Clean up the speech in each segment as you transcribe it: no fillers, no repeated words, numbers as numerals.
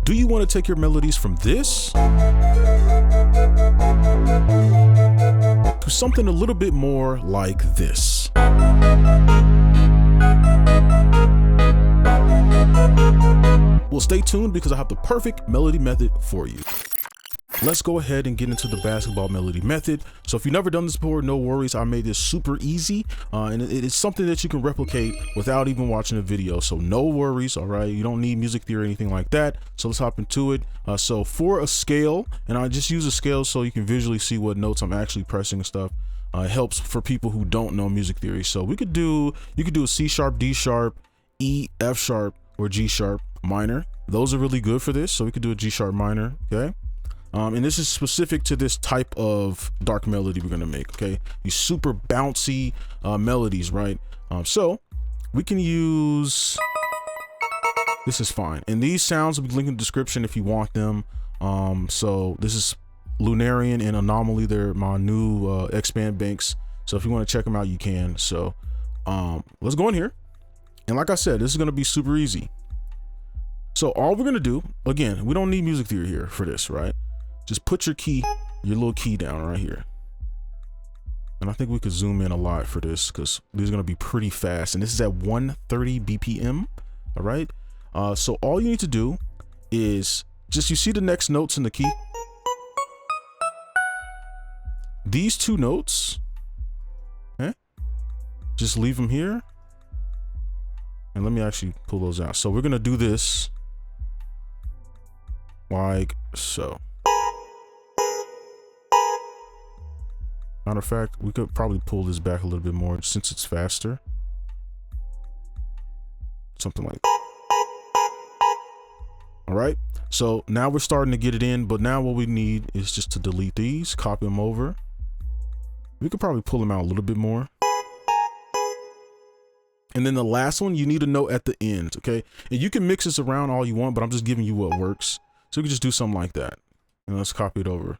Do you want to take your melodies from this to something a little bit more like this? Well, stay tuned because I have the perfect melody method for you. Let's go ahead and get into the basketball melody method. So if you've never done this before, no worries. I made this super easy and it is something that you can replicate without even watching a video. So no worries, all right? You don't need music theory or anything like that. So let's hop into it. So for a scale, and I just use a scale so you can visually see what notes I'm actually pressing and stuff. It helps for people who don't know music theory. So you could do a C sharp, D sharp, E, F sharp, or G sharp minor. Those are really good for this. So we could do a G sharp minor, okay? And this is specific to this type of dark melody we're gonna make, okay? These super bouncy melodies, right? So we can use, this is fine. And these sounds will be linked in the description if you want them. So this is Lunarian and Anomaly. They're my new expand banks. So if you wanna check them out, you can. So let's go in here. And like I said, this is gonna be super easy. So all we're gonna do, again, we don't need music theory here for this, right? Just put your little key down right here. And I think we could zoom in a lot for this because these are gonna be pretty fast. And this is at 130 BPM, all right? So all you need to do is just, you see the next notes in the key? These two notes, okay? Just leave them here. And let me actually pull those out. So we're gonna do this like so. Matter of fact, we could probably pull this back a little bit more since it's faster. Something like that. All right, so now we're starting to get it in, but now what we need is just to delete these, copy them over. We could probably pull them out a little bit more. And then the last one, you need a note at the end, okay? And you can mix this around all you want, but I'm just giving you what works. So we can just do something like that. And let's copy it over.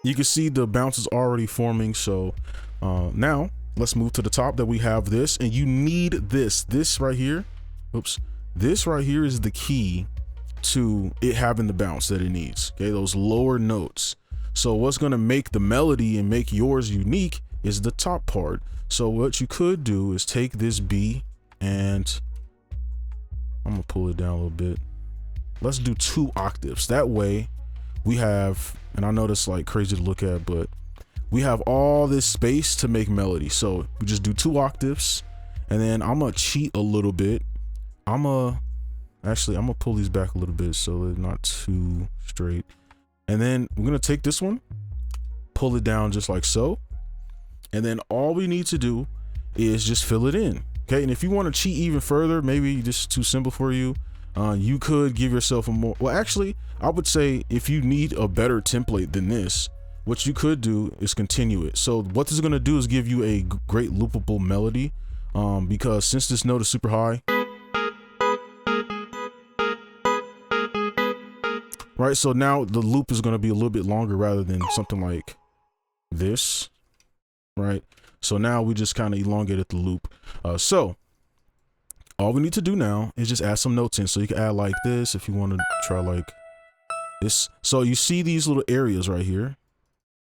You can see the bounce is already forming. So now let's move to the top that we have this, and you need this right here. Oops. This right here is the key to it having the bounce that it needs. Okay, those lower notes. So what's gonna make the melody and make yours unique is the top part. So what you could do is take this B and I'm gonna pull it down a little bit. Let's do 2 octaves. That way we have, and I know that's like crazy to look at, but we have all this space to make melody. So we just do 2 octaves, and then I'm gonna cheat a little bit. I'm gonna pull these back a little bit so they're not too straight. And then we're gonna take this one, pull it down just like so. And then all we need to do is just fill it in. Okay, and if you want to cheat even further, maybe this is too simple for you, you could give yourself a more, well, actually, I would say if you need a better template than this, what you could do is continue it. So what this is gonna do is give you a great loopable melody, because since this note is super high, right? So now the loop is gonna be a little bit longer rather than something like this, right? So now we just kind of elongated the loop. So all we need to do now is just add some notes in. So you can add like this if you want to try like this. So you see these little areas right here,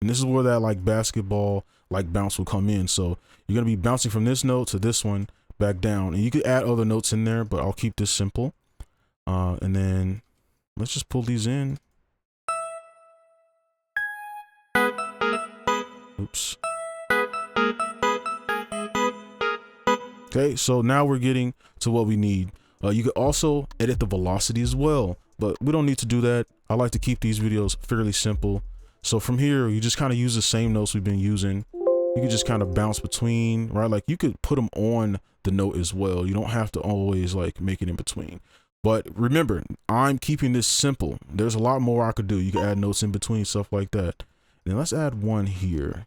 and this is where that like basketball like bounce will come in. So you're gonna be bouncing from this note to this one back down, and you could add other notes in there, but I'll keep this simple. And then let's just pull these in. Oops. Okay, so now we're getting to what we need. You could also edit the velocity as well, but we don't need to do that. I like to keep these videos fairly simple. So from here, you just kind of use the same notes we've been using. You can just kind of bounce between, right? Like you could put them on the note as well. You don't have to always like make it in between. But remember, I'm keeping this simple. There's a lot more I could do. You can add notes in between, stuff like that. Then let's add one here.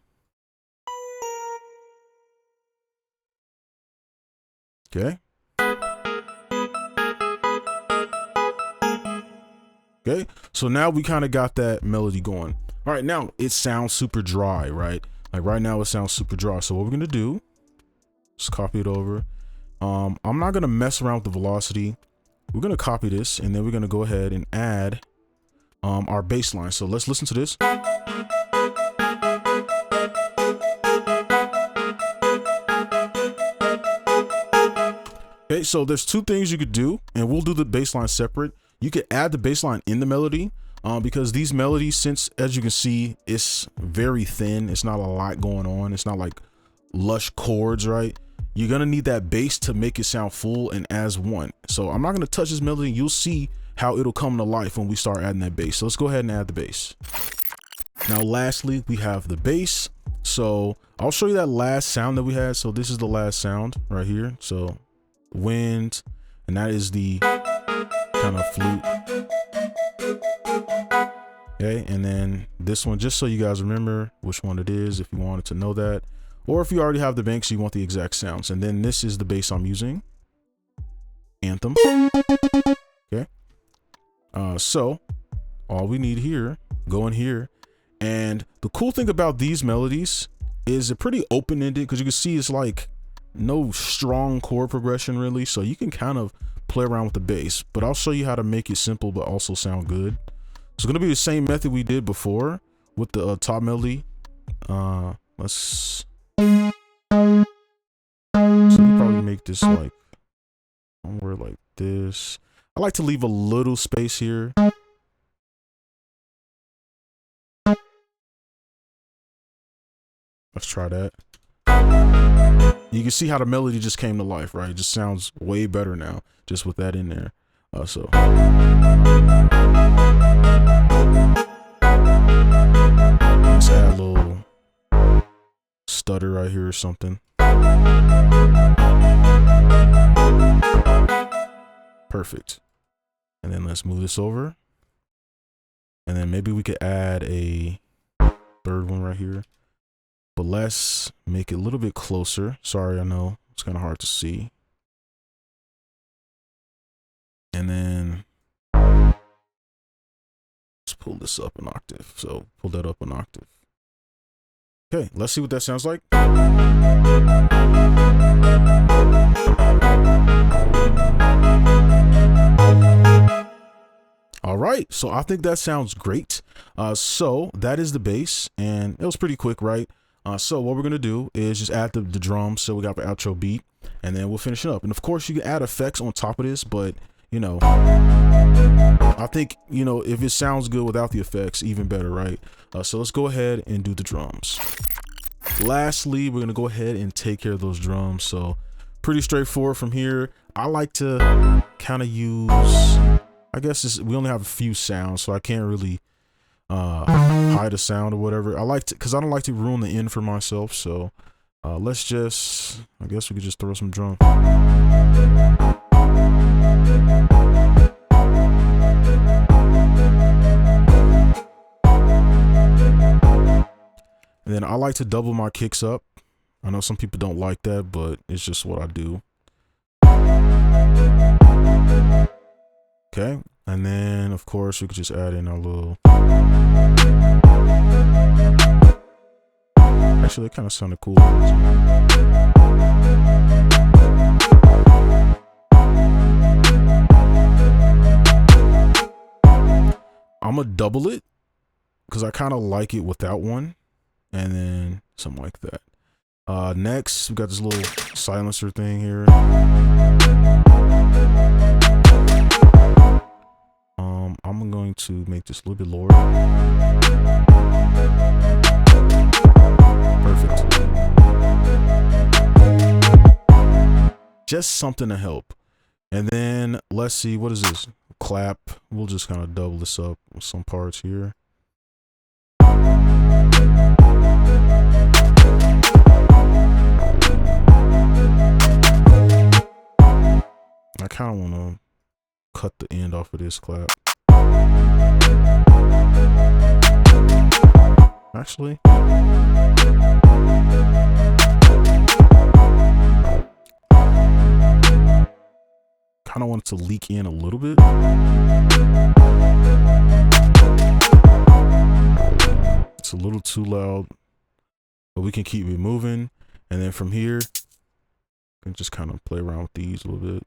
Okay. Okay, so now we kind of got that melody going. All right, now it sounds super dry, right? Like right now it sounds super dry. So what we're gonna do, just copy it over. I'm not gonna mess around with the velocity. We're gonna copy this, and then we're gonna go ahead and add our bass line. So let's listen to this. Okay, so there's two things you could do, and we'll do the bass line separate. You could add the bass line in the melody, because these melodies, since as you can see, it's very thin. It's not a lot going on. It's not like lush chords, right? You're gonna need that bass to make it sound full and as one. So I'm not gonna touch this melody. You'll see how it'll come to life when we start adding that bass. So let's go ahead and add the bass. Now, lastly, we have the bass. So I'll show you that last sound that we had. So this is the last sound right here. So wind, and that is the kind of flute. Okay, and then this one, just so you guys remember which one it is, if you wanted to know that, or if you already have the banks, you want the exact sounds. And then this is the bass I'm using, anthem. Okay, so all we need here, go in here, and the cool thing about these melodies is they're pretty open-ended, because you can see it's like no strong chord progression really, so you can kind of play around with the bass. But I'll show you how to make it simple but also sound good. It's going to be the same method we did before with the top melody. Let's probably make this like somewhere like this. I like to leave a little space here. Let's try that. You can see how the melody just came to life, right? It just sounds way better now, just with that in there. So let's add a little stutter right here or something. Perfect. And then let's move this over. And then maybe we could add a third one right here. But let's make it a little bit closer. Sorry, I know it's kind of hard to see. And then let's pull this up an octave. So pull that up an octave. Okay, let's see what that sounds like. All right, so I think that sounds great. So that is the bass, and it was pretty quick, right? So what we're gonna do is just add the drums. So we got the outro beat, and then we'll finish it up. And of course, you can add effects on top of this, but you know, I think, you know, if it sounds good without the effects, even better, right? So let's go ahead and do the drums. Lastly, we're gonna go ahead and take care of those drums. So pretty straightforward from here. I like to kind of use, I guess we only have a few sounds, so I can't really hide a sound or whatever. I like to, because I don't like to ruin the end for myself. So let's just, I guess we could just throw some drums. And then I like to double my kicks up. I know some people don't like that, but it's just what I do. Okay, and then of course we could just add in our little, actually that kind of sounded cool. I'm gonna double it because I kind of like it without one, and then something like that. Next we got this little silencer thing here. I'm going to make this a little bit lower. Perfect. Just something to help. And then let's see, what is this? Clap. We'll just kind of double this up with some parts here. I kind of want to cut the end off of this clap. Actually, kind of want it to leak in a little bit. It's a little too loud, but we can keep it moving. And then from here, and just kind of play around with these a little bit.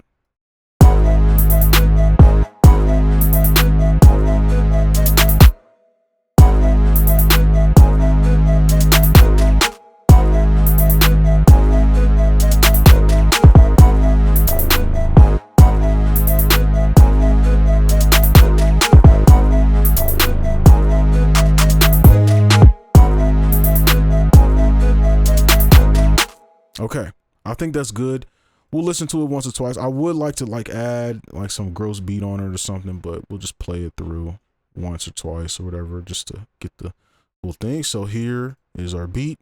Okay, I think that's good. We'll listen to it once or twice. I would like to like add like some gross beat on it or something, but we'll just play it through once or twice or whatever just to get the full thing. So here is our beat.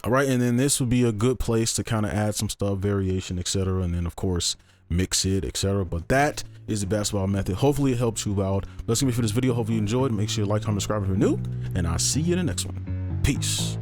All right, and then this would be a good place to kind of add some stuff, variation, etc., and then of course mix it, etc. But that is the basketball method. Hopefully it helps you out. That's gonna be for this video. Hopefully you enjoyed. Make sure you like, comment, subscribe if you're new, and I'll see you in the next one. Peace.